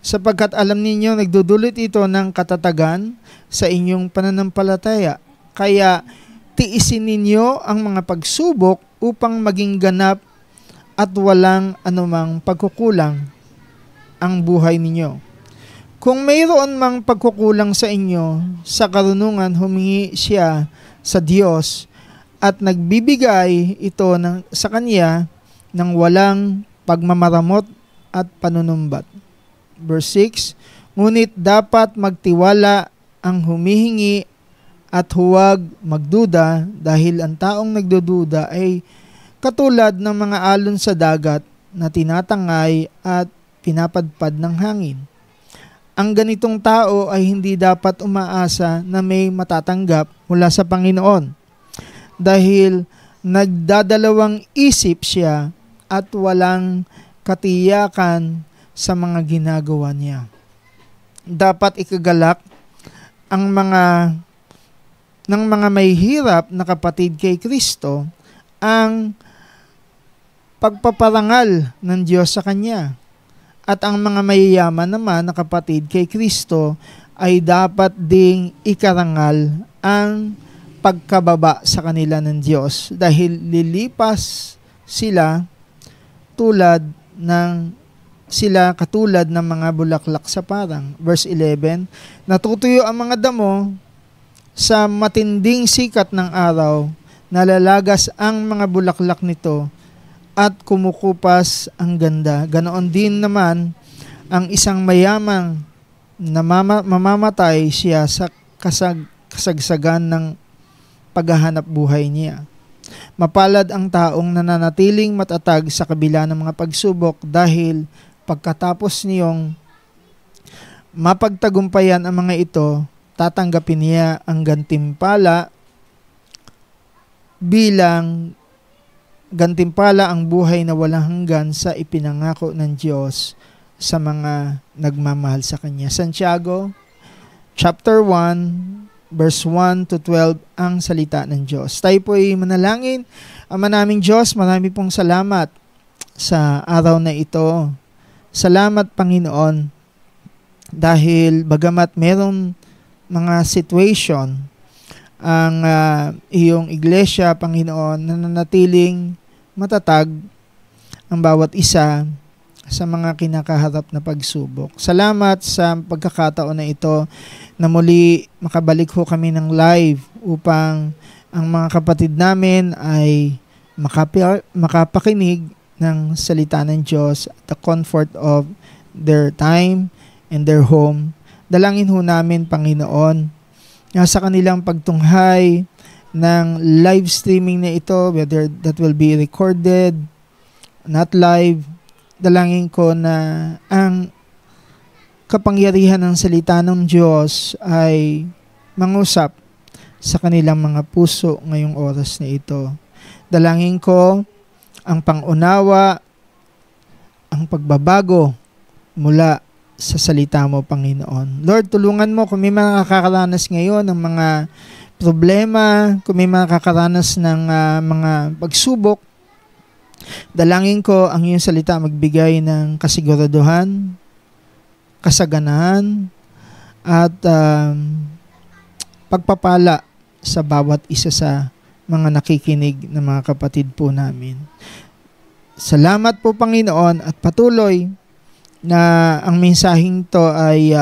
sapagkat alam ninyo nagdudulot ito ng katatagan sa inyong pananampalataya. Kaya tiisin ninyo ang mga pagsubok upang maging ganap at walang anumang pagkukulang ang buhay ninyo. Kung mayroon mang pagkukulang sa inyo sa karunungan, humingi siya sa Diyos at nagbibigay ito sa Kanya ng walang pagmamaramot at panunumbat. Verse 6, ngunit dapat magtiwala ang humihingi at huwag magduda dahil ang taong nagdududa ay katulad ng mga alon sa dagat na tinatangay at pinapadpad ng hangin. Ang ganitong tao ay hindi dapat umaasa na may matatanggap mula sa Panginoon dahil nagdadalawang isip siya at walang katiyakan sa mga ginagawa niya. Dapat ikagalak ang ng mga may hirap na kapatid kay Kristo ang pagpaparangal ng Diyos sa Kanya. At ang mga mayayaman naman na kapatid kay Kristo ay dapat ding ikarangal ang pagkababa sa kanila ng Diyos dahil lilipas sila katulad ng mga bulaklak sa parang. Verse 11, natutuyo ang mga damo sa matinding sikat ng araw, nalalagas ang mga bulaklak nito at kumukupas ang ganda. Ganoon din naman ang isang mayamang na mamamatay siya sa kasagsagan ng paghahanap buhay niya. Mapalad ang taong nananatiling matatag sa kabila ng mga pagsubok dahil pagkatapos niyong mapagtagumpayan ang mga ito, tatanggapin niya ang gantimpala ang buhay na walang hanggan sa ipinangako ng Diyos sa mga nagmamahal sa Kanya. Santiago, chapter 1, verse 1 to 12, ang salita ng Diyos. Tayo po ay manalangin. Ama naming Diyos, marami pong salamat sa araw na ito. Salamat, Panginoon, dahil bagamat merong mga situation ang iyong iglesia, Panginoon, na nanatiling matatag ang bawat isa sa mga kinakaharap na pagsubok. Salamat sa pagkakataon na ito na muli makabalik ho kami ng live upang ang mga kapatid namin ay makapakinig ng salita ng Diyos at the comfort of their time and their home. Dalangin ho namin, Panginoon, na sa kanilang pagtunghay ng live streaming na ito, whether that will be recorded, not live, dalangin ko na ang kapangyarihan ng salita ng Diyos ay mangusap sa kanilang mga puso ngayong oras na ito. Dalangin ko ang pangunawa, ang pagbabago mula sa salita mo, Panginoon. Lord, tulungan mo kung may mga nakakaranas ngayon ng mga problema, kung may makakaranas ng mga pagsubok, dalangin ko ang iyong salita magbigay ng kasiguraduhan, kasaganahan, at pagpapala sa bawat isa sa mga nakikinig na mga kapatid po namin. Salamat po, Panginoon, at patuloy na ang mensaheng to ay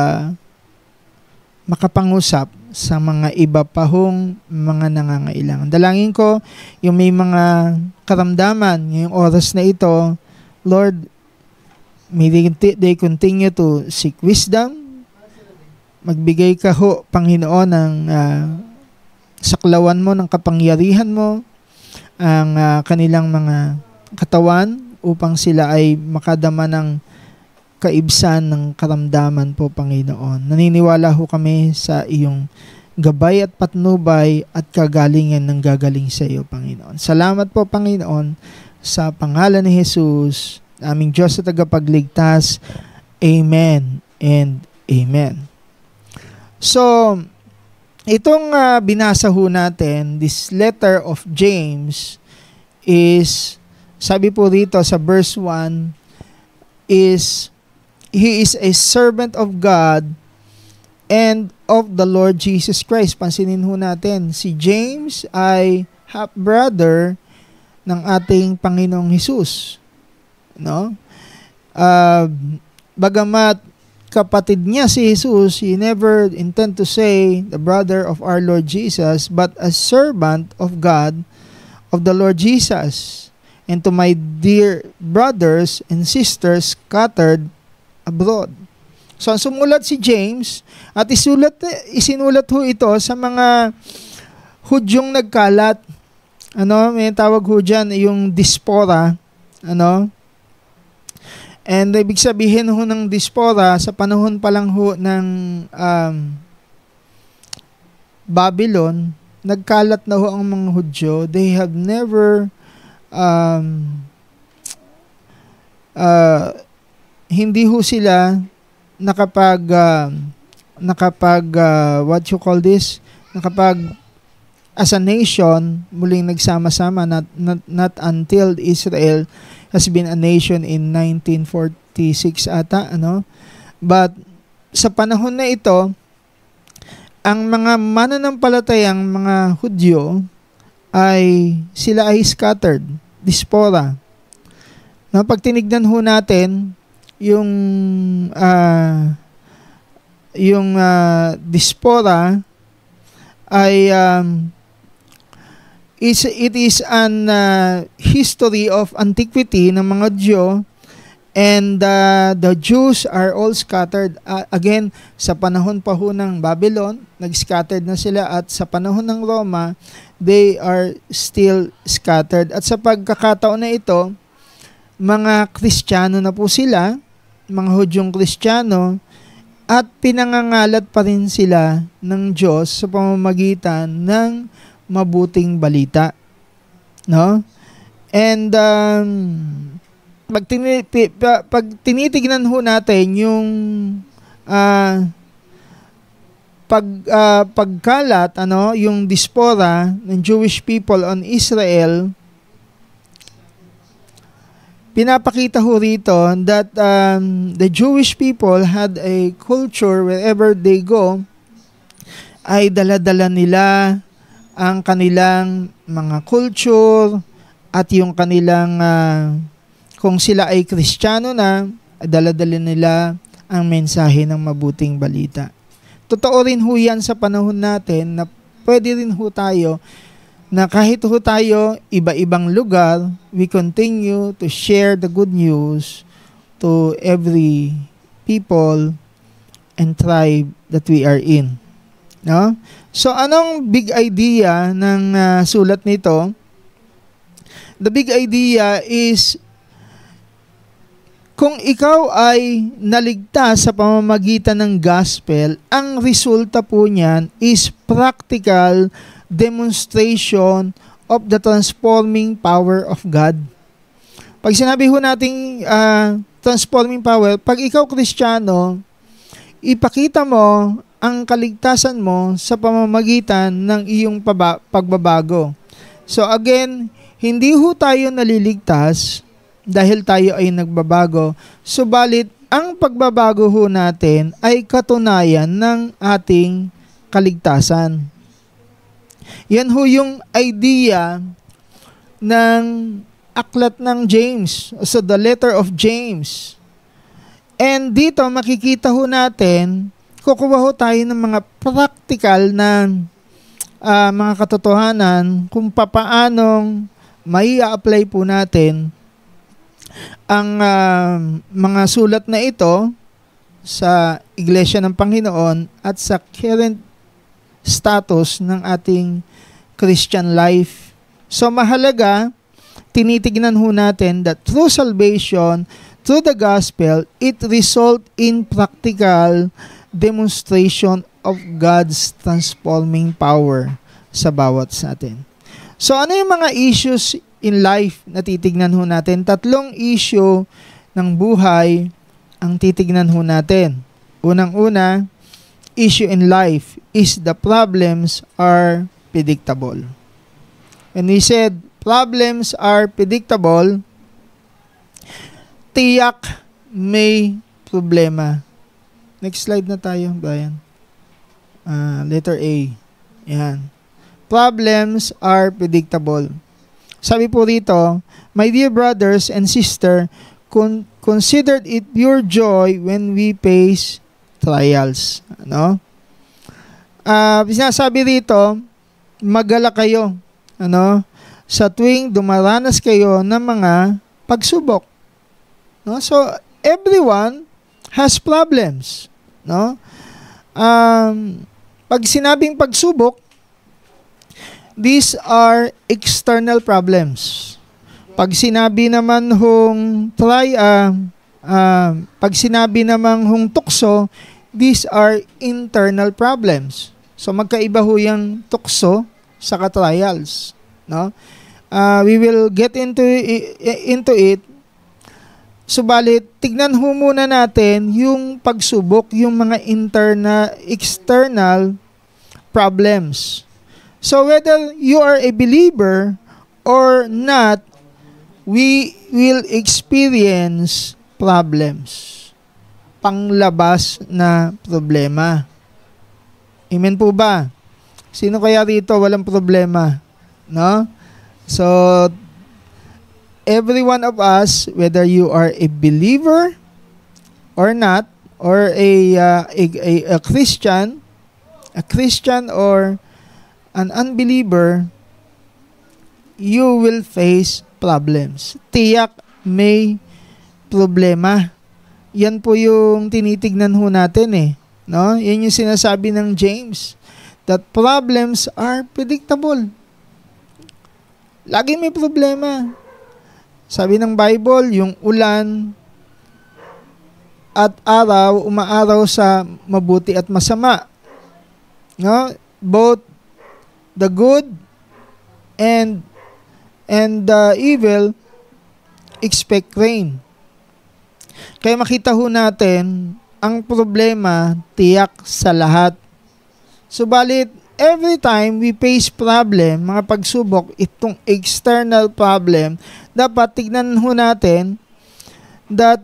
makapangusap sa mga iba pa hong mga nangangailangan. Dalangin ko yung may mga karamdaman ngayong oras na ito, Lord, may they continue to seek wisdom. Magbigay ka ho, Panginoon, ng saklawan mo, ng kapangyarihan mo, ang kanilang mga katawan upang sila ay makadama ng kaibsan ng karamdaman po, Panginoon. Naniniwala ho kami sa iyong gabay at patnubay at kagalingan ng gagaling sa iyo, Panginoon. Salamat po, Panginoon, sa pangalan ni Jesus, aming Diyos at tagapagligtas. Amen and Amen. So, itong binasa ho natin, this letter of James is, sabi po rito sa verse 1, is he is a servant of God and of the Lord Jesus Christ. Pansinin ho natin, si James ay half-brother ng ating Panginoong Hesus. No? Bagamat kapatid niya si Jesus, he never intend to say the brother of our Lord Jesus, but a servant of God, of the Lord Jesus. And to my dear brothers and sisters scattered abroad. So, sumulat si James at isinulat ho ito sa mga Hudyong nagkalat. May tawag ho dyan, yung diaspora. And ibig sabihin ho ng diaspora, sa panahon pa lang ho ng Babylon, nagkalat na ho ang mga Hudyo. They have never hindi ho sila what you call this, as a nation muling nagsama-sama, not until Israel has been a nation in 1946 ata, but sa panahon na ito, ang mga mananampalatayang mga Hudyo sila ay scattered, diaspora. Pag tinignan ho natin yung diaspora ay it is an history of antiquity ng mga Diyo, and the Jews are all scattered. Again, sa panahon pa ho ng Babylon, nag-scattered na sila, at sa panahon ng Roma, they are still scattered. At sa pagkakataon na ito, mga Kristiyano na po sila, mga Hudyong Kristiyano, at pinangangalat pa rin sila ng Diyos sa pamamagitan ng mabuting balita. And pag tinitignan ho natin yung pagkalat, yung diaspora ng Jewish people on Israel, pinapakita ho rito that the Jewish people had a culture wherever they go, ay dala-dala nila ang kanilang mga culture at yung kanilang kung sila ay Kristiyano na, dala-dala nila ang mensahe ng mabuting balita. Totoo rin ho yan sa panahon natin na pwede rin ho tayo na kahit ho tayo iba-ibang lugar, we continue to share the good news to every people and tribe that we are in. So, anong big idea ng sulat nito? The big idea is, kung ikaw ay naligtas sa pamamagitan ng gospel, ang resulta po niyan is practical demonstration of the transforming power of God. Pag sinabi ho nating transforming power, pag ikaw Kristiyano, ipakita mo ang kaligtasan mo sa pamamagitan ng iyong pagbabago. So again, hindi ho tayo naliligtas dahil tayo ay nagbabago, subalit ang pagbabago ho natin ay katunayan ng ating kaligtasan. Yan ho yung idea ng aklat ng James, so the letter of James. And dito makikita ho natin, kukuha ho tayo ng mga practical na mga katotohanan kung papaanong may apply po natin ang mga sulat na ito sa Iglesia ng Panginoon at sa current status ng ating Christian life. So mahalaga, tinitignan ho natin that through salvation, through the gospel, it result in practical demonstration of God's transforming power sa bawat sa atin. So ano yung mga issues in life na titignan ho natin? 3 issue ng buhay ang titignan ho natin. Unang-una, issue in life is the problems are predictable. When we said problems are predictable, tiyak may problema. Next slide na tayo, Brian. Letter A. Yan. Problems are predictable. Sabi po rito, my dear brothers and sister, consider it pure joy when we face trials. Ano? Sinasabi rito, magalak kayo. Ano? Sa tuwing dumaranas kayo ng mga pagsubok. No? So, everyone has problems. No? Pag sinabing pagsubok, these are external problems. Pag sinabi naman pag sinabi naman tukso, these are internal problems. So magkaiba ho yung tukso sa trials, no? We will get into it. Subalit, tignan ho muna natin yung pagsubok, yung mga external problems. So whether you are a believer or not, we will experience problems. Panglabas na problema. Amen po ba? Sino kaya rito walang problema? No? So, every one of us, whether you are a believer or not, or a Christian or an unbeliever, you will face problems. Tiyak may problema. Yan po yung tinitignan ho natin eh. No? Yan yung sinasabi ng James, that problems are predictable. Lagi may problema. Sabi ng Bible, yung ulan at araw, umaaraw sa mabuti at masama. No? Both the good and the evil expect rain. Kaya makita ho natin, ang problema tiyak sa lahat. Subalit, every time we face problem, mga pagsubok, itong external problem, dapat tignan ho natin that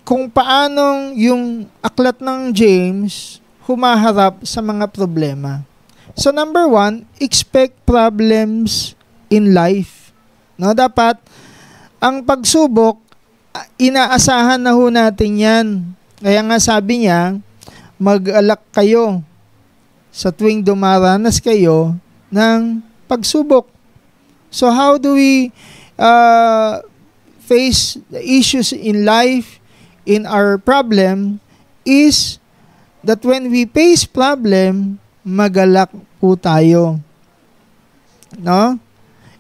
kung paanong yung aklat ng James humaharap sa mga problema. So number 1, expect problems in life. No, dapat ang pagsubok, inaasahan na ho natin yan. Kaya nga sabi niya, mag-alak kayo sa tuwing dumaranas kayo ng pagsubok. So how do we face the issues in life, in our problem, is that when we face problem, magalak po tayo. No?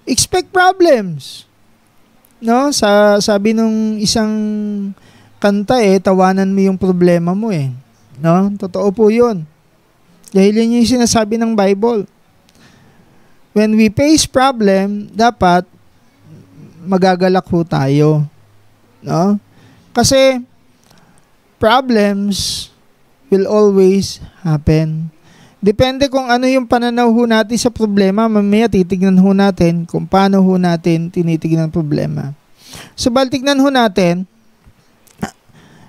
Expect problems. No? Sabi nung isang kanta tawanan mo yung problema mo eh. No? Totoo po yun. Dahil yun yung sinasabi ng Bible. When we face problem, dapat magagalak po tayo. No? Kasi problems will always happen. Depende kung ano yung pananaw ho natin sa problema, mamaya titignan ho natin kung paano ho natin tinitignan ang problema. So, tignan ho natin,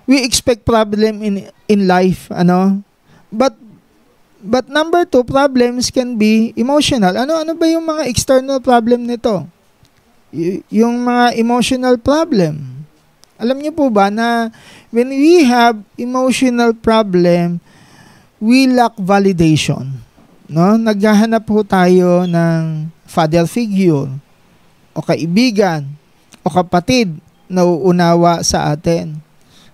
we expect problem in life, ano? But number 2, problems can be emotional. Ano ba yung mga external problem nito? Yung mga emotional problem. Alam niyo po ba na when we have emotional problem, we lack validation. No? Naghahanap po tayo ng father figure o kaibigan o kapatid na uunawa sa atin.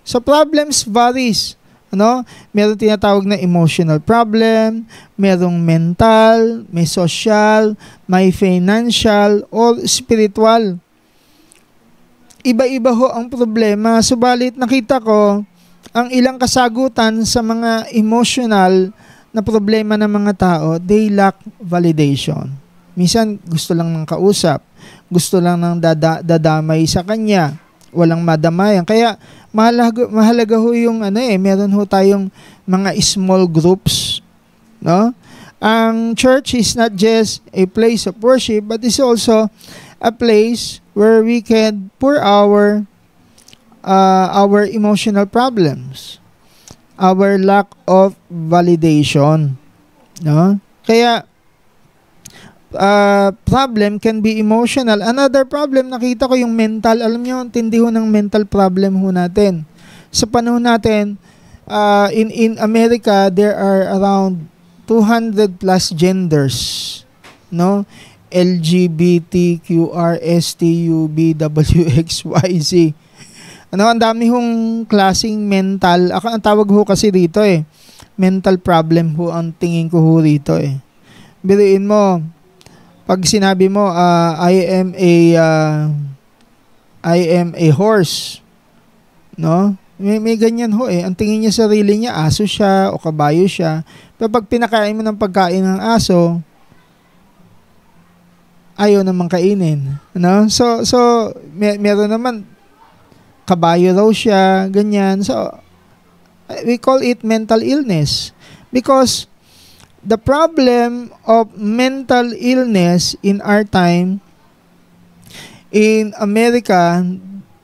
So problems varies. Ano? Meron tinatawag na emotional problem, merong mental, may social, may financial, or spiritual. Iba-iba ho ang problema. Subalit nakita ko ang ilang kasagutan sa mga emotional na problema ng mga tao, they lack validation. Minsan gusto lang ng kausap, gusto lang ng dadamay sa kanya, walang madamayan. Kaya mahalaga ho yung meron ho tayong mga small groups, no? Ang church is not just a place of worship, but it's also a place where we can pour our our emotional problems, our lack of validation, no? Kaya problem can be emotional. Another problem, nakita ko yung mental. Alam niyo, tindi ho ng mental problem ho natin. Sa panahon natin, in America, there are around 200 plus genders, no? LGBTQRSTUVWXYZ. Ano, ang dami hong klaseng mental. Ako ang tawag ho kasi dito mental problem ho ang tingin ko ho rito Biruin mo, pag sinabi mo I am a horse, no? May ganyan ho Ang tingin niya sa sarili niya, aso siya o kabayo siya. Pero pag pinakain mo ng pagkain ng aso, ayaw namang kainin, no? So meron naman kabayo raw siya, ganyan. So we call it mental illness because the problem of mental illness in our time in America,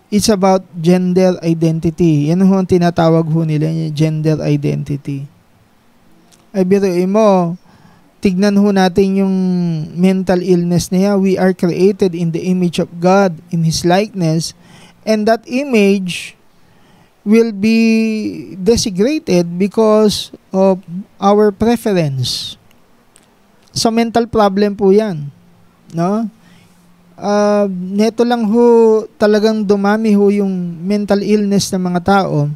it's about gender identity. Yan ho ang tinatawag ho nila, gender identity. Ay biruin mo, tignan ho natin yung mental illness niya. We are created in the image of God, in His likeness, and that image will be desecrated because of our preference. So mental problem po yan, no? Neto lang ho, talagang dumami ho yung mental illness ng mga tao,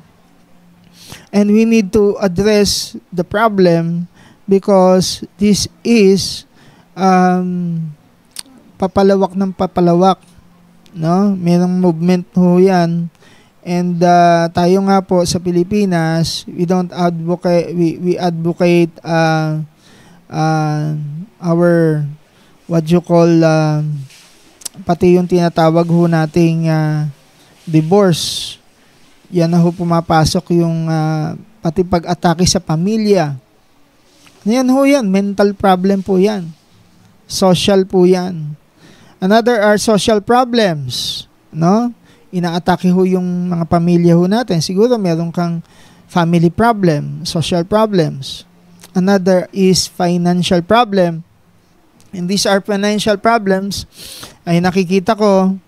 and we need to address the problem because this is papalawak ng papalawak, no? Merong movement ho yan. And tayo nga po sa Pilipinas, we don't advocate, we advocate our what you call pati yung tinatawag ho nating divorce. Yan na ho pumapasok yung pati pag-atake sa pamilya. Yan ho yan, mental problem po yan. Social po yan. Another are social problems, no? Inaatake ho yung mga pamilya ho natin. Siguro meron kang family problem, social problems. Another is financial problem. And these are financial problems ay nakikita ko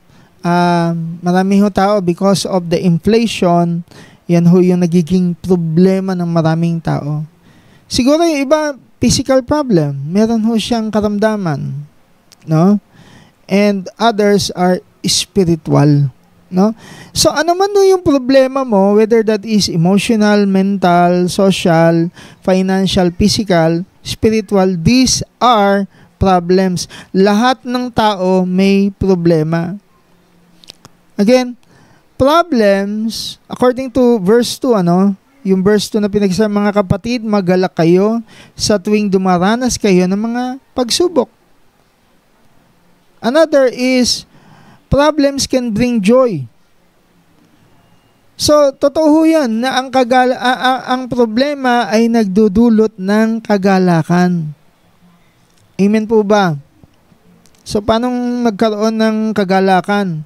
marami ho tao because of the inflation, yan ho yung nagiging problema ng maraming tao. Siguro yung iba, physical problem. Meron ho siyang karamdaman, no? And others are spiritual, no? So ano man no yung problema mo, whether that is emotional, mental, social, financial, physical, spiritual, these are problems. Lahat ng tao may problema. Again, problems, according to verse 2, yung verse 2 na pinagsasabi, mga kapatid, magalak kayo sa tuwing dumaranas kayo ng mga pagsubok. Another is, problems can bring joy. So, totoo yan na ang problema ay nagdudulot ng kagalakan. Amen po ba? So, paano magkaroon ng kagalakan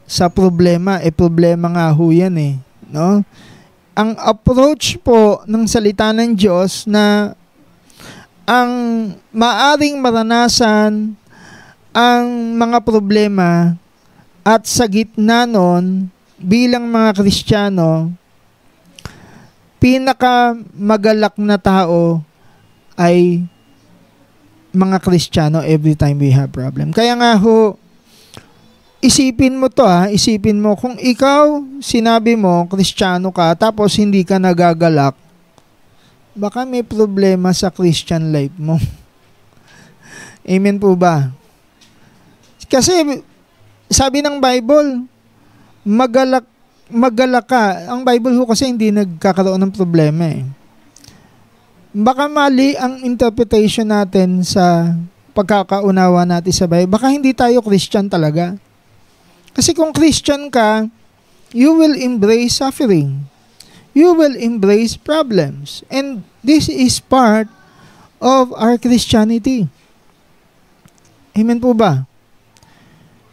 sa problema? Problema nga ho yan no? Ang approach po ng salita ng Diyos na ang maaring maranasan ang mga problema at sa gitna nun, bilang mga Kristiyano, pinaka magalak na tao ay mga Kristiyano every time we have problem. Kaya nga ho, isipin mo to isipin mo, kung ikaw, sinabi mo, Kristiyano ka, tapos hindi ka nagagalak, baka may problema sa Christian life mo. Amen po ba? Kasi, sabi ng Bible, magalak ka. Ang Bible ho kasi hindi nagkakaroon ng problema Baka mali ang interpretation natin sa pagkakaunawa natin sa Bible. Baka hindi tayo Christian talaga. Kasi kung Christian ka, you will embrace suffering. You will embrace problems. And this is part of our Christianity. Amen po ba?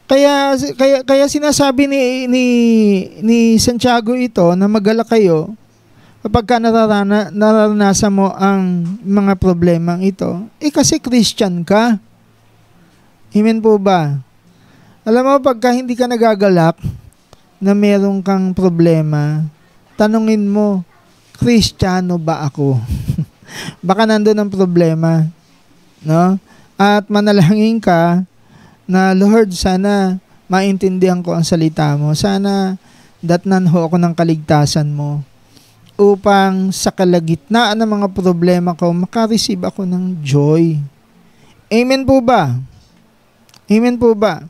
Kaya sinasabi ni Santiago ito na magala kayo kapag nararanasan mo ang mga problemang ito. Kasi Christian ka. Amen po ba? Alam mo, pagka hindi ka nagagalak na meron kang problema, tanungin mo, Kristiyano ba ako? Baka nandun ang problema. No? At manalangin ka na, Lord, sana maintindihan ko ang salita mo. Sana datnan ho ako ng kaligtasan mo upang sa kalagitnaan ng mga problema ko, makareceive ako ng joy. Amen po ba? Amen po ba?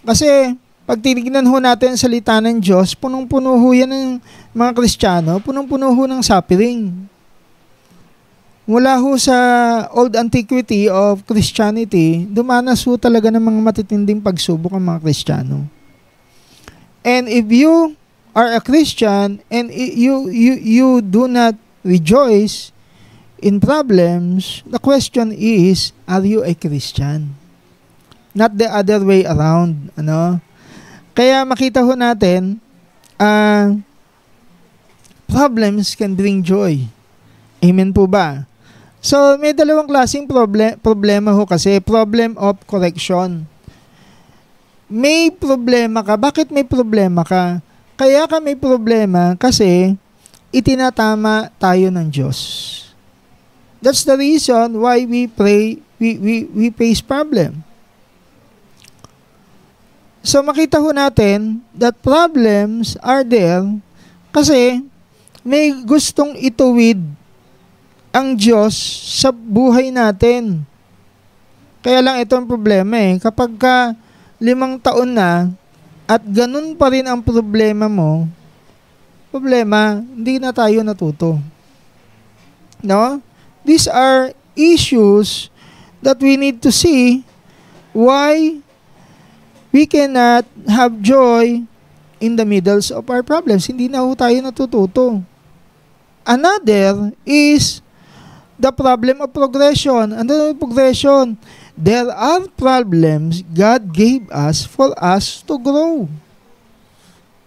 Kasi pag tinignan ho natin ang salita ng Diyos, punong-puno ho yan ng mga Kristiyano, punong-puno ho ng suffering. Mula ho sa old antiquity of Christianity, dumanas ho talaga ng mga matitinding pagsubok ang mga Kristiyano. And if you are a Christian and you do not rejoice in problems, the question is, are you a Christian? Not the other way around. Ano? Kaya makita ho natin, problems can bring joy. Amen po ba? So, may dalawang klaseng problema ho kasi. Problem of correction. May problema ka. Bakit may problema ka? Kaya ka may problema kasi itinatama tayo ng Diyos. That's the reason why we pray, we face problem. So makita ho natin that problems are there kasi may gustong ituwid ang Diyos sa buhay natin. Kaya lang ito ang problema kapag ka 5 taon na at ganun pa rin ang problema mo, hindi na tayo natuto. No? These are issues that we need to see why we cannot have joy in the middles of our problems. Hindi na ho tayo natututo. Another is the problem of progression. Ano yung progression? There are problems God gave us for us to grow.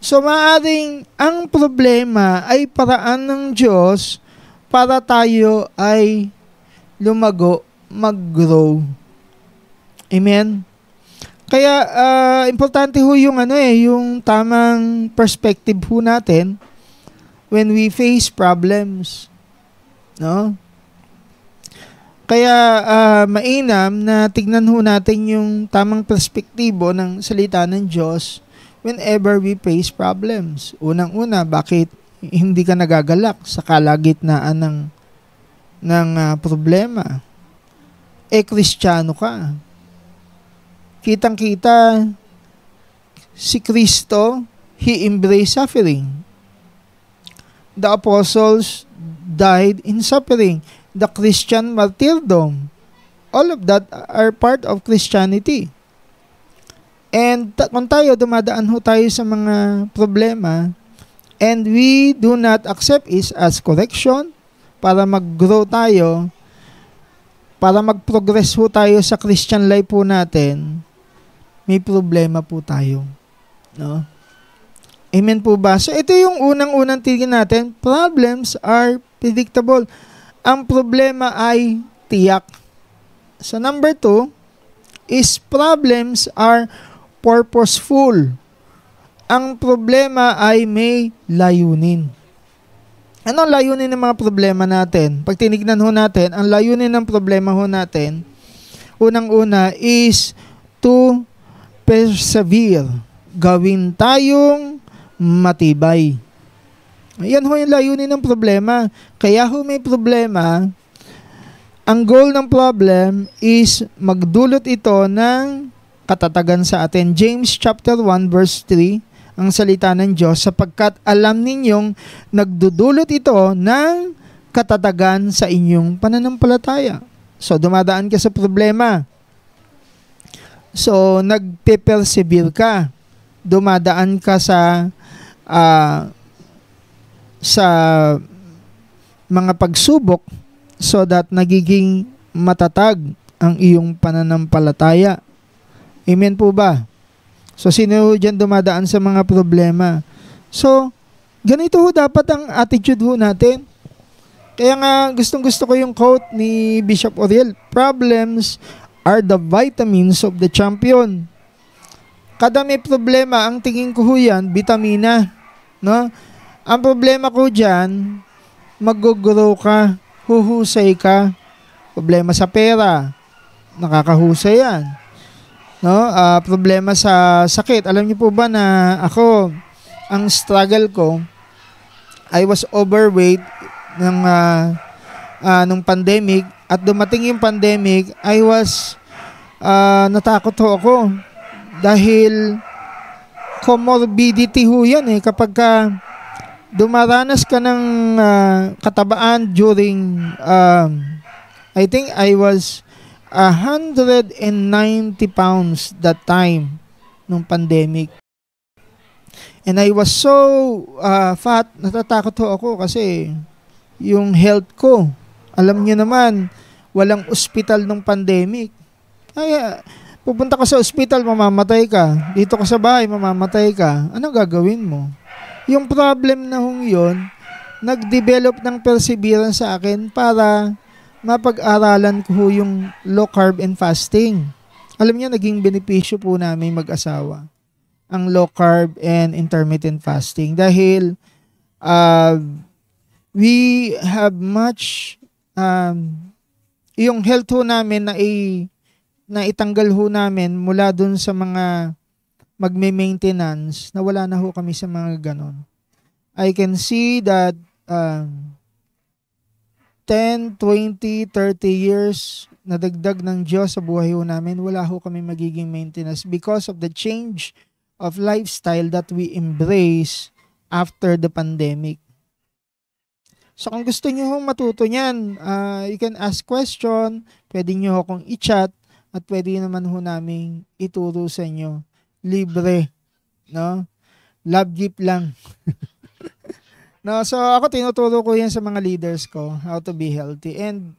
So maaring ang problema ay paraan ng Diyos para tayo ay lumago, mag-grow. Amen? Kaya importante ho yung yung tamang perspective ho natin when we face problems. No? Kaya mainam na tignan ho natin yung tamang perspektibo ng salita ng Diyos whenever we face problems. Unang-una, bakit hindi ka nagagalak sa kalagitnaan ng problema? Kristiyano ka. Kitang-kita si Kristo, He embraced suffering. The apostles died in suffering. The Christian martyrdom. All of that are part of Christianity. And kung tayo, dumadaan ho tayo sa mga problema and we do not accept it as correction para mag-grow tayo, para mag-progress ho tayo sa Christian life po natin, may problema po tayo. No? Amen po ba? So ito yung unang-unang tingin natin. Problems are predictable. Ang problema ay tiyak. So number 2 is problems are purposeful. Ang problema ay may layunin. Ano ang layunin ng mga problema natin? Pag tinignan ho natin, ang layunin ng problema ho natin, unang-una is to persevere. Gawin tayong matibay. Ayan ho yung layunin ng problema. Kaya ho may problema, ang goal ng problem is magdulot ito ng katatagan sa atin. James chapter 1 verse 3, ang salita ng Diyos, sapagkat alam ninyong nagdudulot ito ng katatagan sa inyong pananampalataya. So dumadaan ka sa problema. So, nagpe-persevere ka. Dumadaan ka sa mga pagsubok so that nagiging matatag ang iyong pananampalataya. Amen po ba? So, sino ho dyan dumadaan sa mga problema? So, ganito ho dapat ang attitude ho natin. Kaya nga, gustong-gusto ko yung quote ni Bishop Oriel, "Problems are the vitamins of the champion." Kada may problema, ang tingin ko ho yan, vitamina. No? Ang problema ko dyan, mag-grow ka, huhusay ka. Problema sa pera, nakakahusay yan. No? Problema sa sakit. Alam niyo po ba na ako, ang struggle ko, I was overweight nung pandemic, at dumating yung pandemic, I was natakot ho ako dahil comorbidity ho yan kapag dumaranas ka ng katabaan during I think I was 190 pounds that time nung pandemic. And I was so fat, natatakot ho ako kasi yung health ko. Alam niyo naman, walang ospital nung pandemic. Kaya, pupunta ka sa ospital, mamamatay ka. Dito ka sa bahay, mamamatay ka. Anong gagawin mo? Yung problem na hong yun, nag-develop ng perseverance sa akin para mapag-aralan ko yung low carb and fasting. Alam niyo, naging benepisyo po namin mag-asawa ang low carb and intermittent fasting dahil we have much yung health ho namin na itanggal ho namin mula dun sa mga magme-maintenance na wala na ho kami sa mga ganon. I can see that 10, 20, 30 years nadagdag ng Diyos sa buhay ho namin, wala ho kami magiging maintenance because of the change of lifestyle that we embrace after the pandemic. So kung gusto niyo hong matuto niyan, you can ask question, pwede niyo akong i-chat, at pwede naman ho namin ituro sa inyo. Libre, no? Love gift lang. No, so ako tinuturo ko yan sa mga leaders ko, how to be healthy. And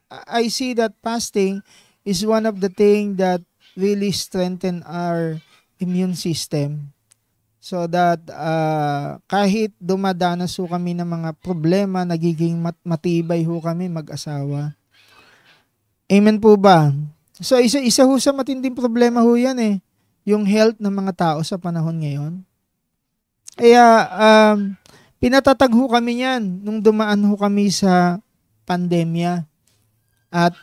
I see that fasting is one of the things that really strengthen our immune system. So that kahit dumadanas ho kami ng mga problema, nagiging matibay ho kami mag-asawa. Amen po ba? So isa ho sa matinding problema ho yan yung health ng mga tao sa panahon ngayon. Kaya pinatatag ho kami yan nung dumaan ho kami sa pandemya. At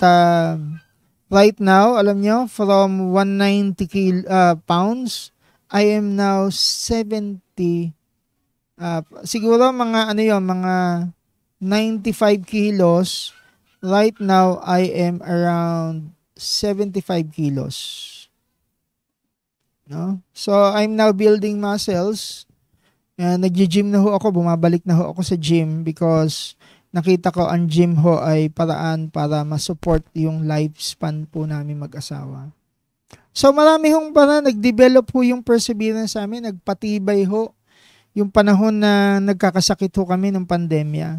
right now, alam nyo, from 190 pounds, I am now 70, siguro mga mga 95 kilos. Right now, I am around 75 kilos. No? So, I'm now building muscles. Nag-gym na ho ako, bumabalik na ho ako sa gym because nakita ko ang gym ho ay paraan para ma-support yung lifespan po namin mag-asawa. So marami hong nag-develop ho yung perseverance sa amin, nagpatibay ho yung panahon na nagkakasakit ho kami ng pandemya.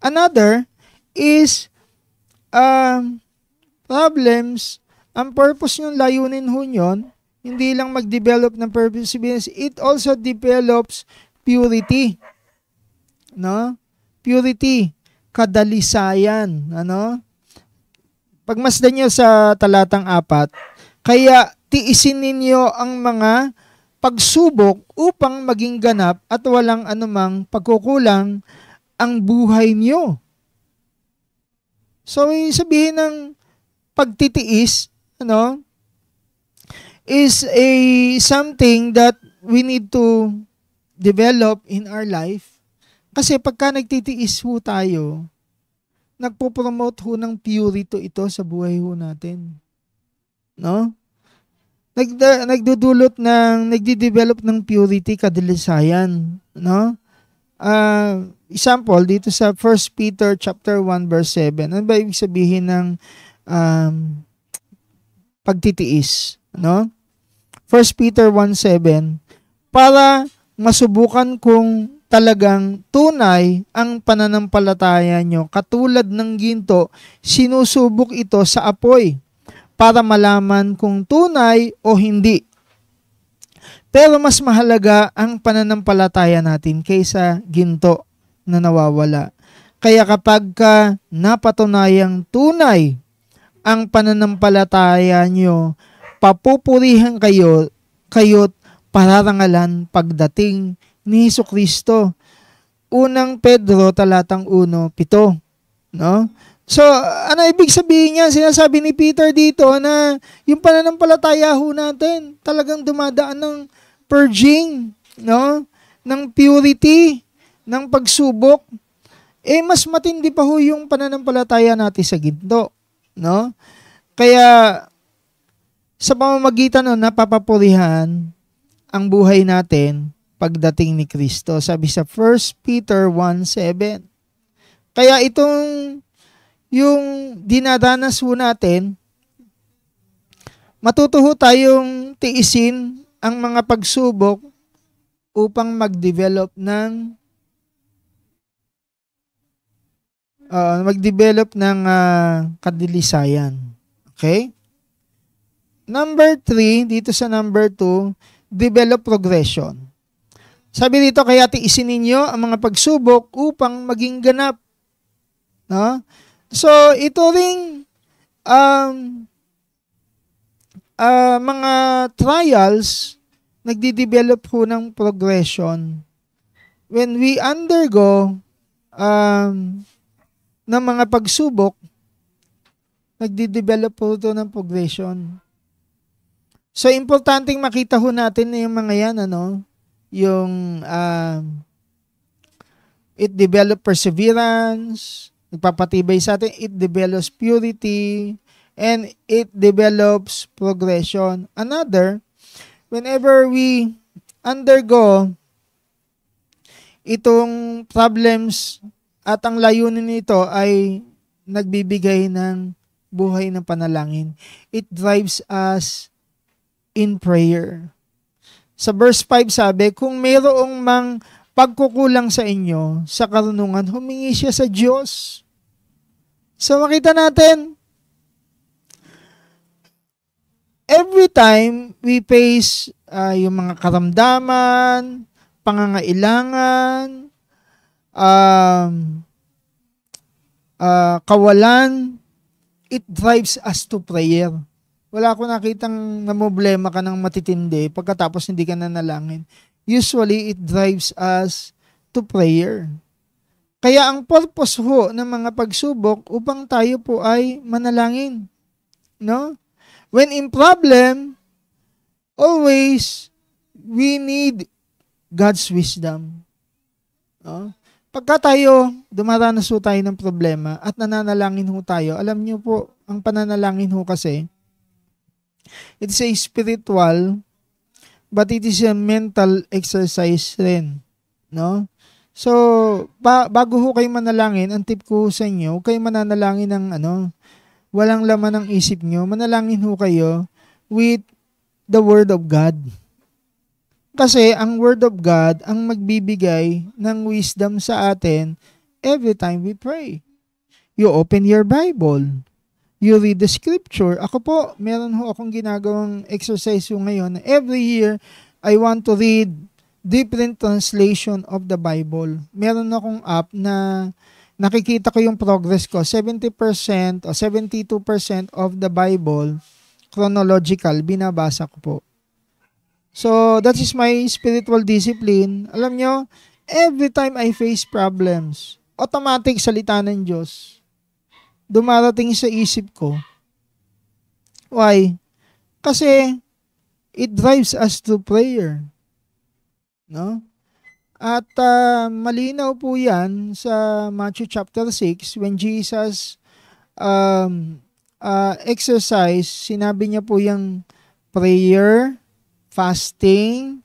Another is problems, ang purpose yung layunin ho yun, hindi lang mag-develop ng perseverance, it also develops purity. No? Purity, kadalisayan. Ano? Pagmasdan nyo sa talatang 4, kaya tiisin ninyo ang mga pagsubok upang maging ganap at walang anumang pagkukulang ang buhay nyo. So, sabihin ng pagtitiis, is something that we need to develop in our life. Kasi pagka nagtitiis ho tayo, nagpo-promote ho ng purity ito sa buhay ho natin. No? Nagde-develop ng purity, kadalisayan. No? Example, dito sa 1 Peter chapter 1 verse 7. Ano ba ibig sabihin ng pagtitiis? No? 1 Peter 1:7, para masubukan kung talagang tunay ang pananampalataya nyo. Katulad ng ginto, sinusubok ito sa apoy para malaman kung tunay o hindi. Pero mas mahalaga ang pananampalataya natin kaysa ginto na nawawala. Kaya kapag napatunayang tunay ang pananampalataya nyo, papupurihan kayo't pararangalan pagdating ni Hesukristo. Unang Pedro talatang 1:7, no? So, ano ibig sabihin niya? Sinasabi ni Peter dito na yung pananampalataya ho natin talagang dumadaan ng purging, no? Ng purity, ng pagsubok. Mas matindi pa ho yung pananampalataya natin sa ginto, no? Kaya sa pamamagitan nun, napapapurihan ang buhay natin pagdating ni Kristo. Sabi sa 1 Peter 1:7. Kaya itong yung dinadanas ho natin, matutuho tayong tiisin ang mga pagsubok upang mag-develop ng kadilisayan. Okay? Number 3, dito sa number 2, develop progression. Sabi dito, kaya tiisin ninyo ang mga pagsubok upang maging ganap. No? So, ito ring mga trials, nagdi-develop po ng progression. When we undergo ng mga pagsubok, nagdi-develop po ito ng progression. So, importanteng makita ho natin na yung mga yan, yung it develop perseverance, nagpapatibay sa atin, it develops purity, and it develops progression. Another, whenever we undergo itong problems at ang layunin nito ay nagbibigay ng buhay ng panalangin, it drives us in prayer. Sa verse 5 sabi, kung mayroong mang pagkukulang sa inyo sa karunungan, humingi siya sa Diyos. So makita natin, every time we face yung mga karamdaman, pangangailangan, kawalan, it drives us to prayer. Wala ko nakitang namblema ka ng matitindi pagkatapos hindi ka nanalangin. Usually, it drives us to prayer. Kaya ang purpose ho ng mga pagsubok upang tayo po ay manalangin. No? When in problem, always we need God's wisdom. No? Pagka tayo, dumaranas ho tayo ng problema at nananalangin ho tayo, alam niyo po, ang pananalangin ho kasi, it's a spiritual, but it is a mental exercise rin. No? So, bago ho kayo manalangin, ang tip ko sa inyo, huwag kayo mananalangin ng walang laman ng isip nyo. Manalangin ho kayo with the Word of God. Kasi ang Word of God ang magbibigay ng wisdom sa atin every time we pray. You open your Bible. You read the scripture. Ako po, meron ho akong ginagawang exercise ho ngayon. Every year, I want to read different translation of the Bible. Meron akong app na nakikita ko yung progress ko. 70% o 72% of the Bible, chronological, binabasa ko po. So, that is my spiritual discipline. Alam nyo, every time I face problems, automatic salita ng Diyos dumarating sa isip ko. Why? Kasi it drives us to prayer. No? At malinaw po yan sa Matthew chapter 6 when Jesus exercise, sinabi niya po yung prayer, fasting,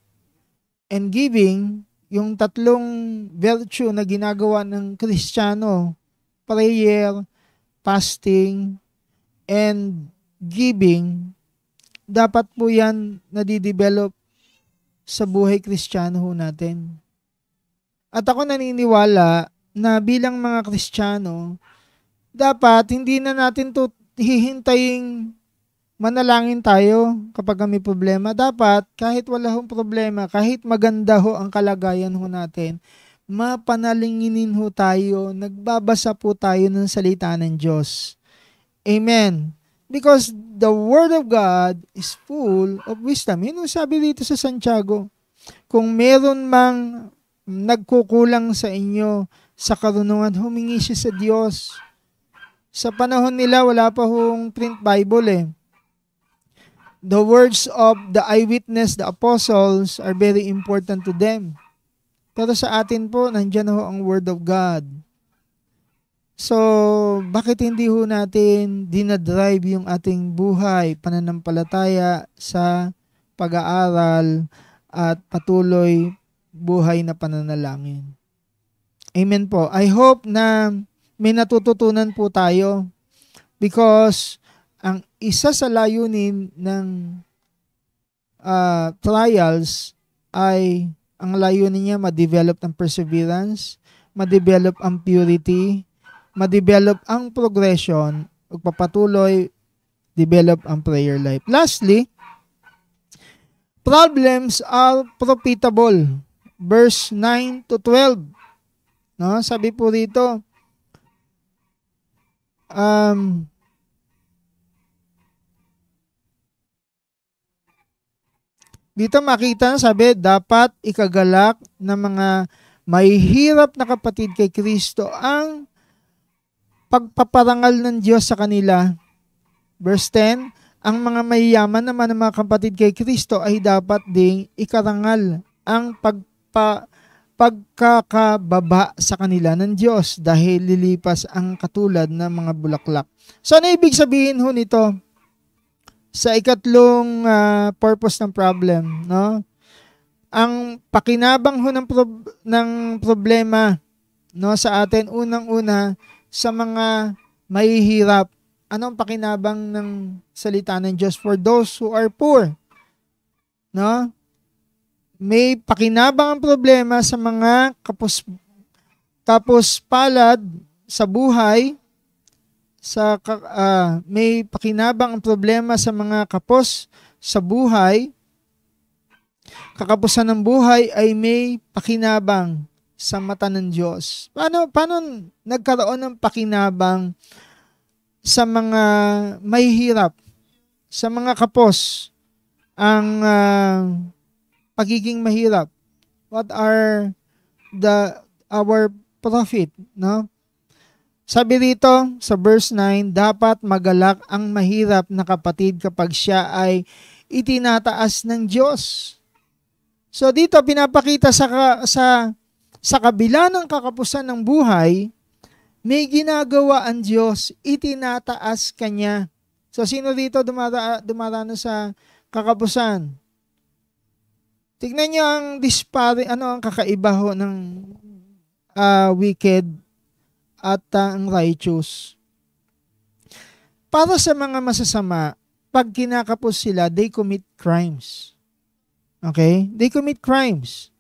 and giving, yung tatlong virtue na ginagawa ng Kristiyano, prayer, fasting, and giving, dapat po yan nadidevelop sa buhay Kristiyano ho natin. At ako naniniwala na bilang mga Kristiyano, dapat hindi na natin to hihintayin manalangin tayo kapag may problema. Dapat, kahit wala hong problema, kahit maganda ho ang kalagayan ho natin, mapanalinginin ho tayo, nagbabasa po tayo ng salita ng Diyos. Amen. Because the Word of God is full of wisdom. Yun ang sabi dito sa Santiago. Kung meron mang nagkukulang sa inyo sa karunungan, humingi siya sa Diyos. Sa panahon nila, wala pa hong print Bible eh. The words of the eyewitness, the apostles, are very important to them. Pero sa atin po, nandiyan ho ang Word of God. So, bakit hindi ho natin dinadrive yung ating buhay, pananampalataya sa pag-aaral at patuloy buhay na pananalangin? Amen po. I hope na may natututunan po tayo because ang isa sa layunin ng trials ay ang layunin niya ma-develop ang perseverance, ma-develop ang purity, ma-develop ang progression, pagpapatuloy, develop ang prayer life. Lastly, problems are profitable. Verse 9 to 12. No? Sabi po rito, dito makita, sabi, dapat ikagalak ng mga mahihirap na kapatid kay Kristo ang pagpaparangal ng Diyos sa kanila. Verse 10, ang mga mayayaman naman ng mga kapatid kay Kristo ay dapat ding ikarangal ang pagkakababa sa kanila ng Diyos dahil lilipas ang katulad ng mga bulaklak. So, ano ibig sabihin ho nito? Sa ikatlong purpose ng problem, no? Ang pakinabang ho ng problema, no, sa atin, unang-una, sa mga mahihirap. Anong pakinabang ng salita ng Diyos? For those who are poor. No? May pakinabang ang problema sa mga kapuspalad sa buhay. May pakinabang ang problema sa mga kapos sa buhay. Kakapusan ng buhay ay may pakinabang sa mata ng Diyos. Paano nagkaroon ng pakinabang sa mga mahihirap, sa mga kapos, ang pagiging mahirap? What are our profit, no? Sabi rito sa verse 9, dapat magalak ang mahirap na kapatid kapag siya ay itinataas ng Diyos. So dito pinapakita sa kabila ng kakapusan ng buhay, may ginagawa ang Diyos, itinataas kanya. So sino dito dumarano sa kakapusan? Tignan niyo ang ang kakaiba ho ng wicked at ang righteous. Para sa mga masasama, pag kinakapos sila, they commit crimes. Okay? They commit crimes.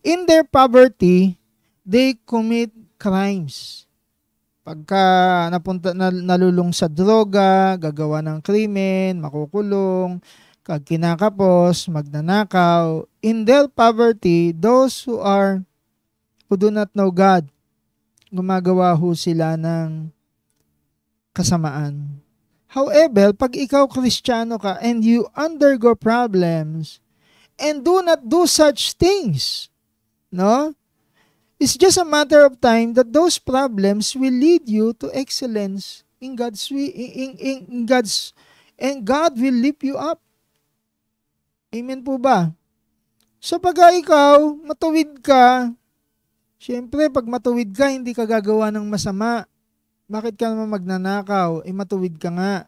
In their poverty, they commit crimes. Pagka nalulung sa droga, gagawa ng krimen, makukulong, kag kinakapos, magnanakaw. In their poverty, those who do not know God, gumagawa ho sila ng kasamaan. However, pag ikaw Kristiyano ka and you undergo problems and do not do such things, no? It's just a matter of time that those problems will lead you to excellence in God's way, and God will lift you up. Amen po ba? So pag ikaw matuwid ka, siyempre, pag matuwid ka, hindi ka gagawa ng masama. Bakit ka naman magnanakaw? Matuwid ka nga.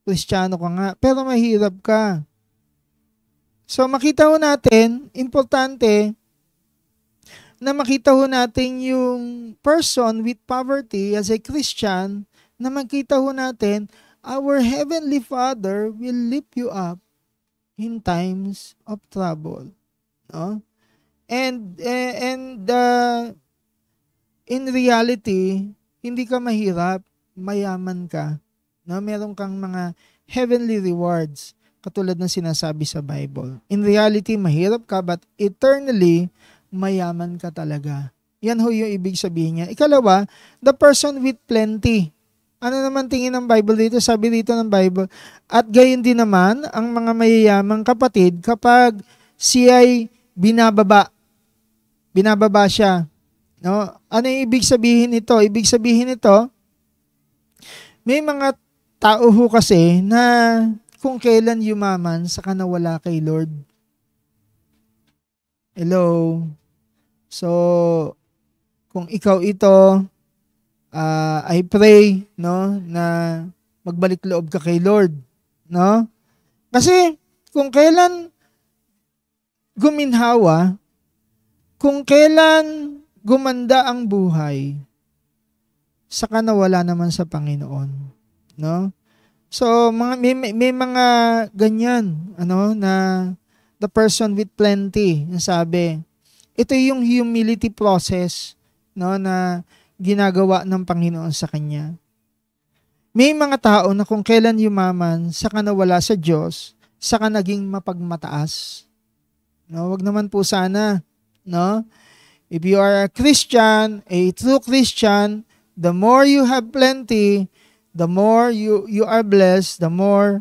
Kristiyano ka nga. Pero mahirap ka. So, makita ho natin, importante, na makita ho natin yung person with poverty as a Christian, na makita ho natin, our Heavenly Father will lift you up in times of trouble. No? And in reality, hindi ka mahirap, mayaman ka. No, meron kang mga heavenly rewards. Katulad ng sinasabi sa Bible. In reality, mahirap ka but eternally, mayaman ka talaga. Yan ho yung ibig sabihin niya. Ikalawa, the person with plenty. Ano naman tingin ng Bible dito? Sabi dito ng Bible, at gayon din naman ang mga mayayamang kapatid kapag siya'y binababa. Binababa siya. No? Ano yung ibig sabihin nito? Ibig sabihin nito, may mga tao ho kasi na kung kailan yumaman, saka nawala kay Lord. Hello? So, kung ikaw ito, I pray, no, na magbalik loob ka kay Lord, no? Kasi kung kailan guminhawa, kung kailan gumanda ang buhay, saka nawala naman sa Panginoon, no? So, may mga ganyan, na the person with plenty, sabi. Ito yung humility process, no, na ginagawa ng Panginoon sa kanya. May mga tao na kung kailan yumaman, saka nawala sa Diyos, saka naging mapagmataas. No, wag naman po sana, no? If you are a Christian, a true Christian, the more you have plenty, the more you are blessed, the more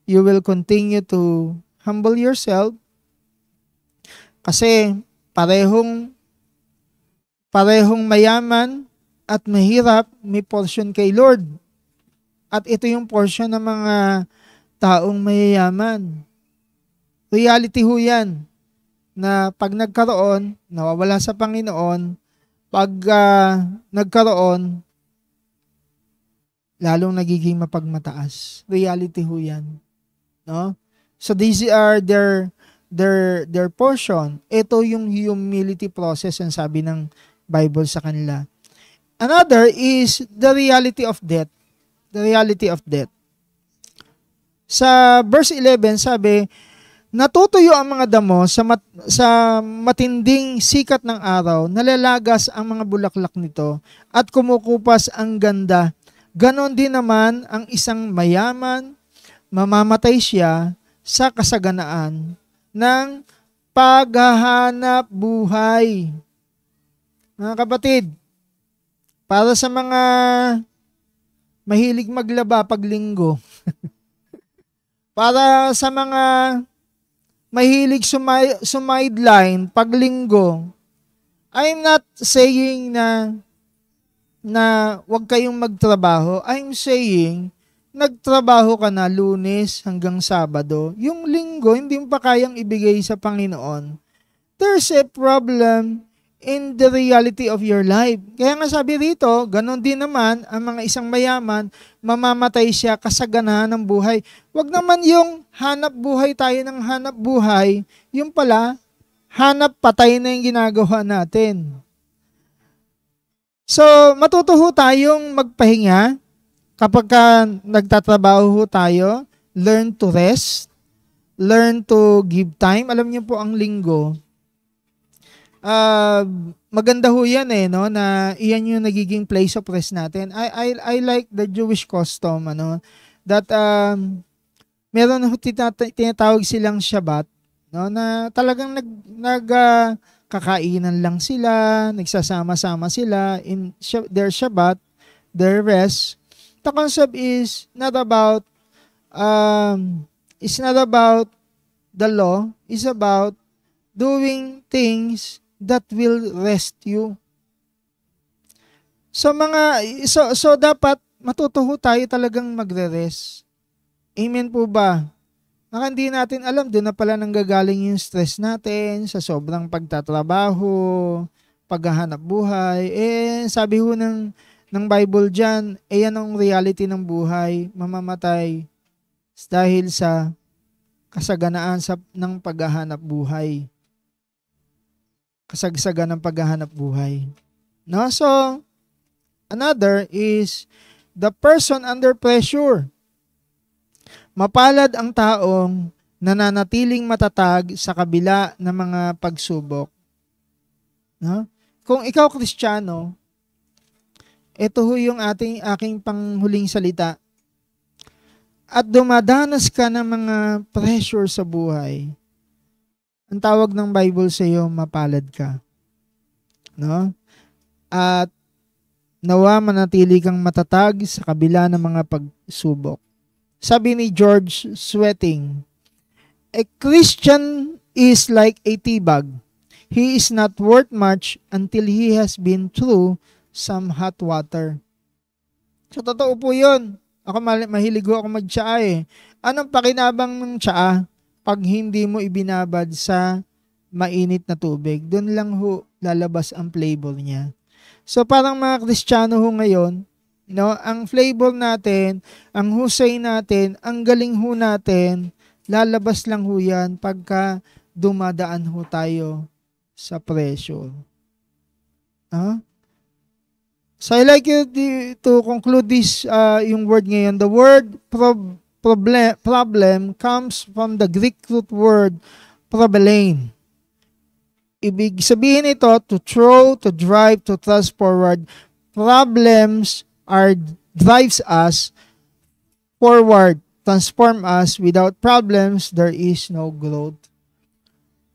you will continue to humble yourself. Kasi parehong mayaman at mahirap, may portion kay Lord. At ito yung portion ng mga taong mayayaman. Reality ho yan, na pag nagkaroon, nawawala sa Panginoon, pag nagkaroon, lalong nagiging mapagmataas. Reality ho yan. No? So these are their portion. Ito yung humility process ang sabi ng Bible sa kanila. Another is the reality of death. The reality of death. Sa verse 11 sabi, natutuyo ang mga damo sa matinding sikat ng araw, nalalagas ang mga bulaklak nito at kumukupas ang ganda. Ganon din naman ang isang mayaman, mamamatay siya sa kasaganaan ng paghahanap buhay. Mga kapatid, para sa mga mahilig maglaba pag linggo, para sa mga mahilig sumideline pag linggo, I'm not saying na wag kayong magtrabaho. I'm saying, nagtrabaho ka na Lunes hanggang Sabado. Yung linggo, hindi mo pa kayang ibigay sa Panginoon. There's a problem in the reality of your life. Kaya nga sabi rito, ganon din naman ang mga isang mayaman, mamamatay siya kasaganahan ng buhay. Wag naman yung hanap buhay tayo ng hanap buhay, yung pala, hanap patay na yung ginagawa natin. So, matuto ho tayong magpahinga kapag nagtatrabaho ho tayo, learn to rest, learn to give time. Alam niyo po ang linggo, maganda ho yan no, na iyan yung nagiging place of rest natin. I like the Jewish custom, that meron ho tinatawag silang Shabbat, no, na talagang kakainan lang sila, nagsasama-sama sila in their Shabbat, their rest. The concept is not about the law, it's about doing things that will rest you. So dapat matuto ho tayo talagang magre-rest. Amen po ba? Baka hindi natin alam, doon na pala nanggagaling yung stress natin sa sobrang pagtatrabaho, paghahanap buhay. Sabi ho ng Bible dyan, yan ang reality ng buhay, mamamatay dahil sa kasaganaan ng paghahanap buhay. Kasagsagan ng paghahanap buhay. No? So, another is the person under pressure. Mapalad ang taong nananatiling matatag sa kabila ng mga pagsubok. No? Kung ikaw Kristiyano, ito ho yung aking panghuling salita. at dumadanas ka ng mga pressure sa buhay, ang tawag ng Bible sa iyo, mapalad ka. No? At nawa manatili kang matatag sa kabila ng mga pagsubok. Sabi ni George Sweating, a Christian is like a tea bag. He is not worth much until he has been through some hot water. So, totoo po yun. Ako mahilig ako mag-tsaa eh. Anong pakinabang ng tsaa pag hindi mo ibinabad sa mainit na tubig? Doon lang ho lalabas ang flavor niya. So, parang mga Kristiyano ho ngayon, no, ang flavor natin, ang husay natin, ang galing ho natin, lalabas lang ho yan pagka dumadaan ho tayo sa pressure. Huh? So I like you to conclude this yung word ngayon. The word problem comes from the Greek root word probleme. Ibig sabihin ito, to throw, to drive, to thrust forward. Problems drives us forward, transform us. Without problems, there is no growth.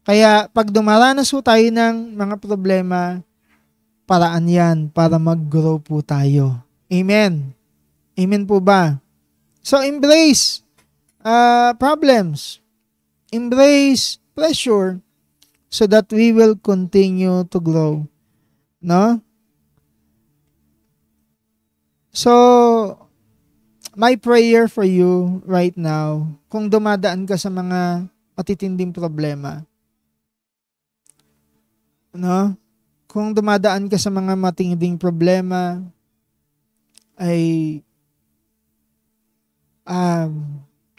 Kaya pag dumaranas po tayo ng mga problema, paraan yan para mag-grow po tayo. Amen. Amen po ba? So, embrace problems. Embrace pressure so that we will continue to grow. No? So, my prayer for you right now, kung dumadaan ka sa mga matitinding problema, no? Kung dumadaan ka sa mga matinding problema, ay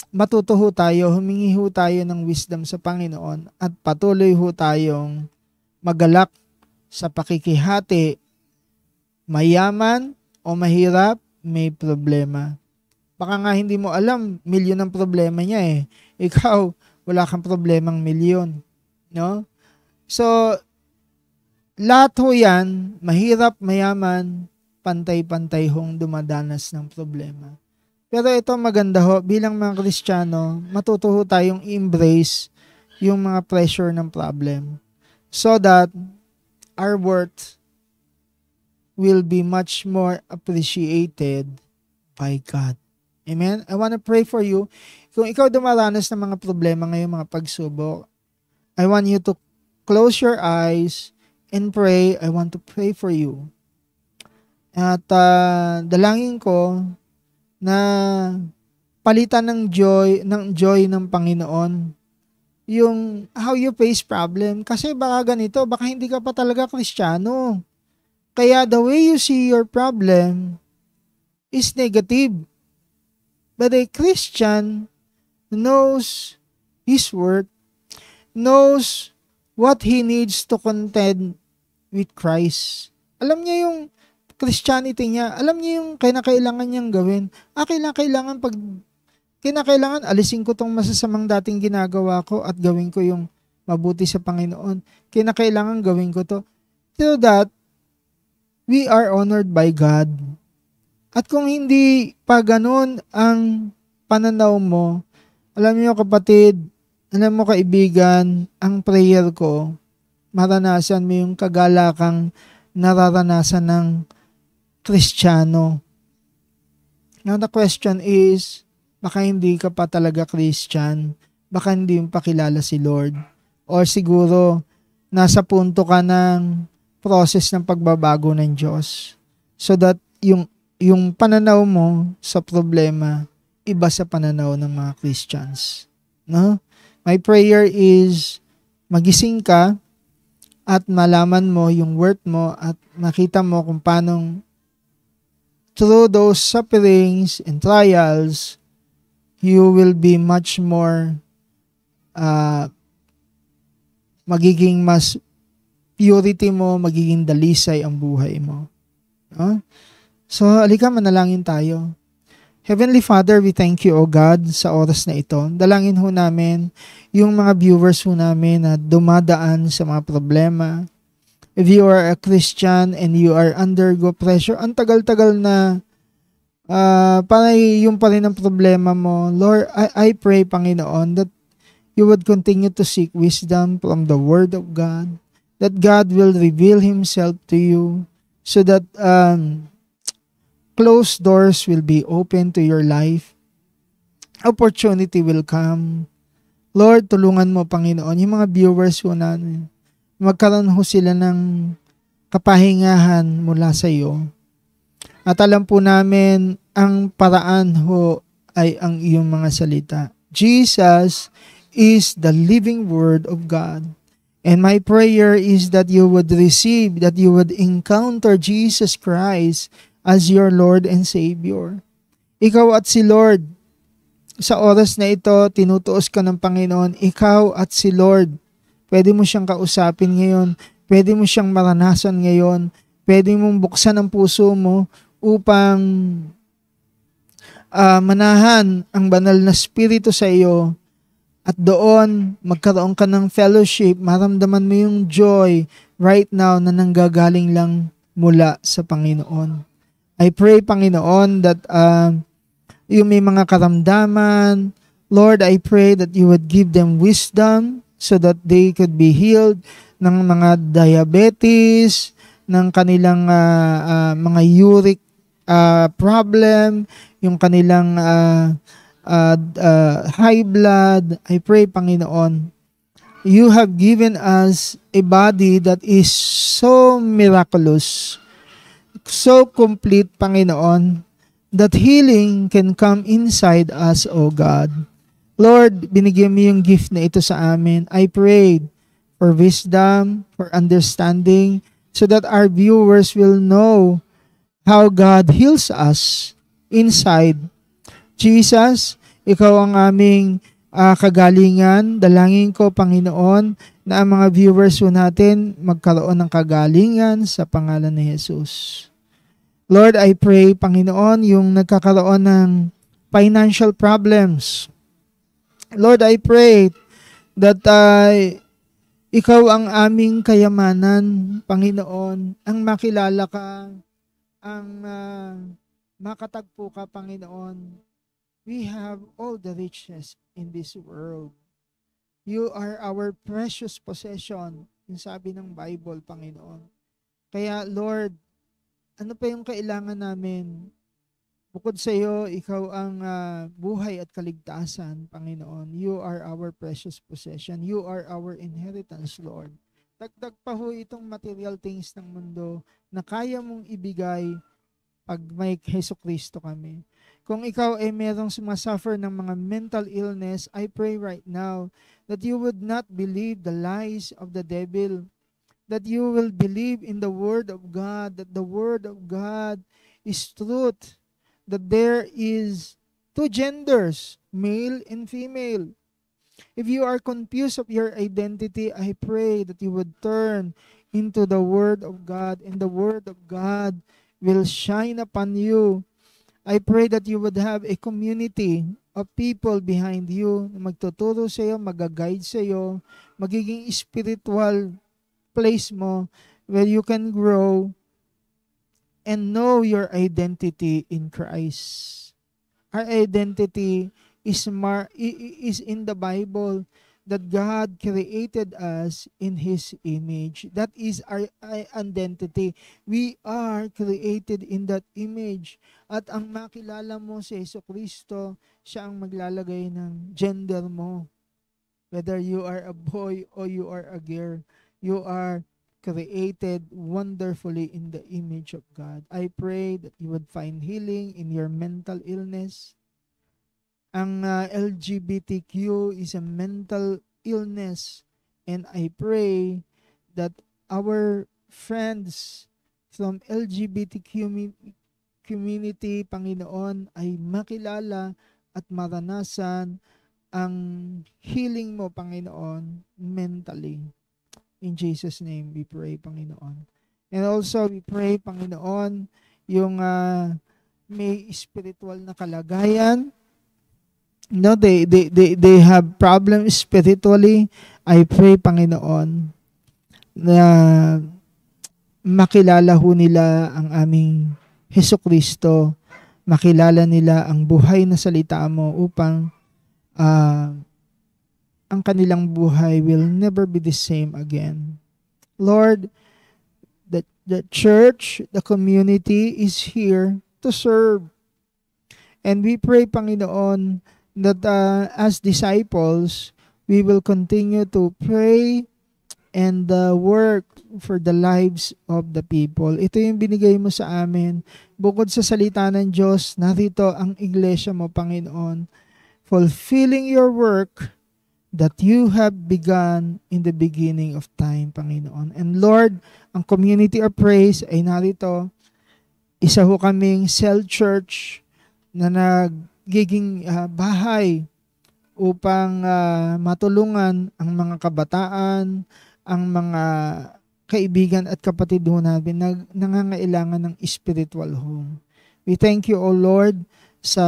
matuto ho tayo, humingi ho tayo ng wisdom sa Panginoon at patuloy ho tayong magalak sa pakikihati, mayaman o mahirap, may problema. Baka nga hindi mo alam, milyon ang problema niya eh. Ikaw, wala kang problemang milyon. No? So, lahat ho yan, mahirap, mayaman, pantay-pantay hong dumadanas ng problema. Pero ito maganda ho, bilang mga Kristiyano, matuto ho tayong embrace yung mga pressure ng problem so that our worth will be much more appreciated by God. Amen? I want to pray for you. Kung ikaw dumaranas ng mga problema ngayon, mga pagsubok, I want you to close your eyes and pray. I want to pray for you. At dalangin ko na palitan ng joy ng Panginoon yung how you face problem. Kasi baka ganito, baka hindi ka pa talaga Kristiyano. Kaya the way you see your problem is negative. But a Christian knows his worth, knows what he needs to contend with Christ. Alam niya yung Christianity niya. Alam niya yung kinakailangan niyang gawin. Kinakailangan alisin ko tong masasamang dating ginagawa ko at gawin ko yung mabuti sa Panginoon. Kinakailangan gawin ko to. So that we are honored by God. At kung hindi pa ganun ang pananaw mo, alam niyo kapatid, alam mo kaibigan, ang prayer ko, maranasan mo yung kagalakang nararanasan ng Kristiyano. Now the question is, baka hindi ka pa talaga Christian, baka hindi mo pa kilala si Lord, or siguro nasa punto ka ng process ng pagbabago ng Diyos so that yung pananaw mo sa problema iba sa pananaw ng mga Christians. No? My prayer is magising ka at malaman mo yung worth mo at makita mo kung paano through those sufferings and trials, you will be much more magiging mas purity mo, magiging dalisay ang buhay mo. No? So, alika, manalangin tayo. Heavenly Father, we thank you, O God, sa oras na ito. Dalangin ho namin yung mga viewers ho namin na dumadaan sa mga problema. If you are a Christian and you are undergo pressure, ang tagal-tagal na para yung pa rin ang problema mo. Lord, I pray, Panginoon, that you would continue to seek wisdom from the Word of God, that God will reveal Himself to you so that closed doors will be open to your life. Opportunity will come. Lord, tulungan mo, Panginoon, yung mga viewers ko namin, magkaroon ho sila ng kapahingahan mula sa iyo. At alam po namin, ang paraan ho ay ang iyong mga salita. Jesus is the living Word of God. And my prayer is that you would receive, that you would encounter Jesus Christ as your Lord and Savior. Ikaw at si Lord, sa oras na ito, tinutuos ka ng Panginoon, ikaw at si Lord. Pwede mo siyang kausapin ngayon, pwede mo siyang maranasan ngayon, pwede mong buksan ang puso mo upang manahan ang banal na Espiritu sa iyo. At doon, magkaroon ka ng fellowship, maramdaman mo yung joy right now na nanggagaling lang mula sa Panginoon. I pray, Panginoon, that yung may mga karamdaman, Lord, I pray that you would give them wisdom so that they could be healed ng mga diabetes, ng kanilang mga uric problem, yung kanilang high blood. I pray, Panginoon, you have given us a body that is so miraculous, so complete, Panginoon, that healing can come inside us, O God. Lord, binigyan mo yung gift na ito sa amin. I prayed for wisdom, for understanding, so that our viewers will know how God heals us inside. Jesus, ikaw ang aming kagalingan. Dalangin ko, Panginoon, na ang mga viewers po natin magkaroon ng kagalingan sa pangalan ni Jesus. Lord, I pray, Panginoon, yung nagkakaroon ng financial problems. Lord, I pray that ikaw ang aming kayamanan, Panginoon, ang makilala ka, ang makatagpo ka, Panginoon. We have all the riches in this world. You are our precious possession, yung sabi ng Bible, Panginoon. Kaya, Lord, ano pa yung kailangan namin? Bukod sa iyo, ikaw ang buhay at kaligtasan, Panginoon. You are our precious possession. You are our inheritance, Lord. Dagdag pa ho itong material things ng mundo na kaya mong ibigay pag may Jesucristo kami. Kung ikaw ay merong sumasuffer ng mga mental illness, I pray right now that you would not believe the lies of the devil, that you will believe in the Word of God, that the Word of God is truth, that there is two genders, male and female. If you are confused of your identity, I pray that you would turn into the Word of God, and the Word of God will shine upon you. I pray that you would have a community of people behind you na magtuturo sa iyo, mag-guide sa iyo, magiging spiritual place mo where you can grow and know your identity in Christ. Our identity is in the Bible, that God created us in His image. That is our identity. We are created in that image. At ang makilala mo si Jesucristo, siya ang maglalagay ng gender mo. Whether you are a boy or you are a girl, you are created wonderfully in the image of God. I pray that you would find healing in your mental illness. Ang LGBTQ is a mental illness, and I pray that our friends from LGBTQ community, Panginoon, ay makilala at maranasan ang healing mo, Panginoon, mentally. In Jesus' name we pray, Panginoon. And also we pray, Panginoon, yung may spiritual na kalagayan. No, they have problems spiritually. I pray, Panginoon, na makilala ho nila ang aming Jesucristo, makilala nila ang buhay na salita mo upang ang kanilang buhay will never be the same again. Lord, the church, the community is here to serve. And we pray, Panginoon, that as disciples, we will continue to pray and work for the lives of the people. Ito yung binigay mo sa amin. Bukod sa salita ng Diyos, narito ang iglesia mo, Panginoon, fulfilling your work that you have begun in the beginning of time, Panginoon. And Lord, ang community of praise ay narito. Isa ho kaming cell church na nagiging bahay upang matulungan ang mga kabataan, ang mga kaibigan at kapatid ho natin na nangangailangan ng spiritual home. We thank you, O Lord, sa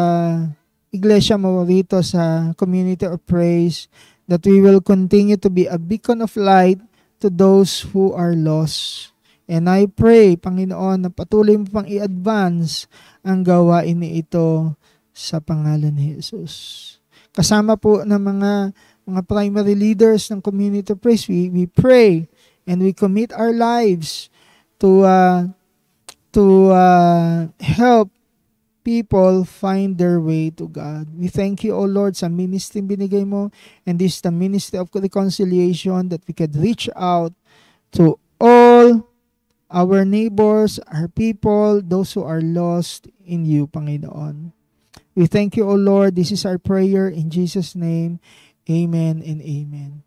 iglesia mo rito sa community of praise, that we will continue to be a beacon of light to those who are lost. And I pray, Panginoon, na patuloy mo pang i-advance ang gawain ni ito sa pangalan ni Jesus. Kasama po ng mga primary leaders ng community of praise, we pray and we commit our lives to help people find their way to God. We thank you, O Lord, sa ministry binigay mo, and this is the ministry of reconciliation, that we could reach out to all our neighbors, our people, those who are lost in you, Panginoon. We thank you, O Lord. This is our prayer in Jesus' name. Amen and amen.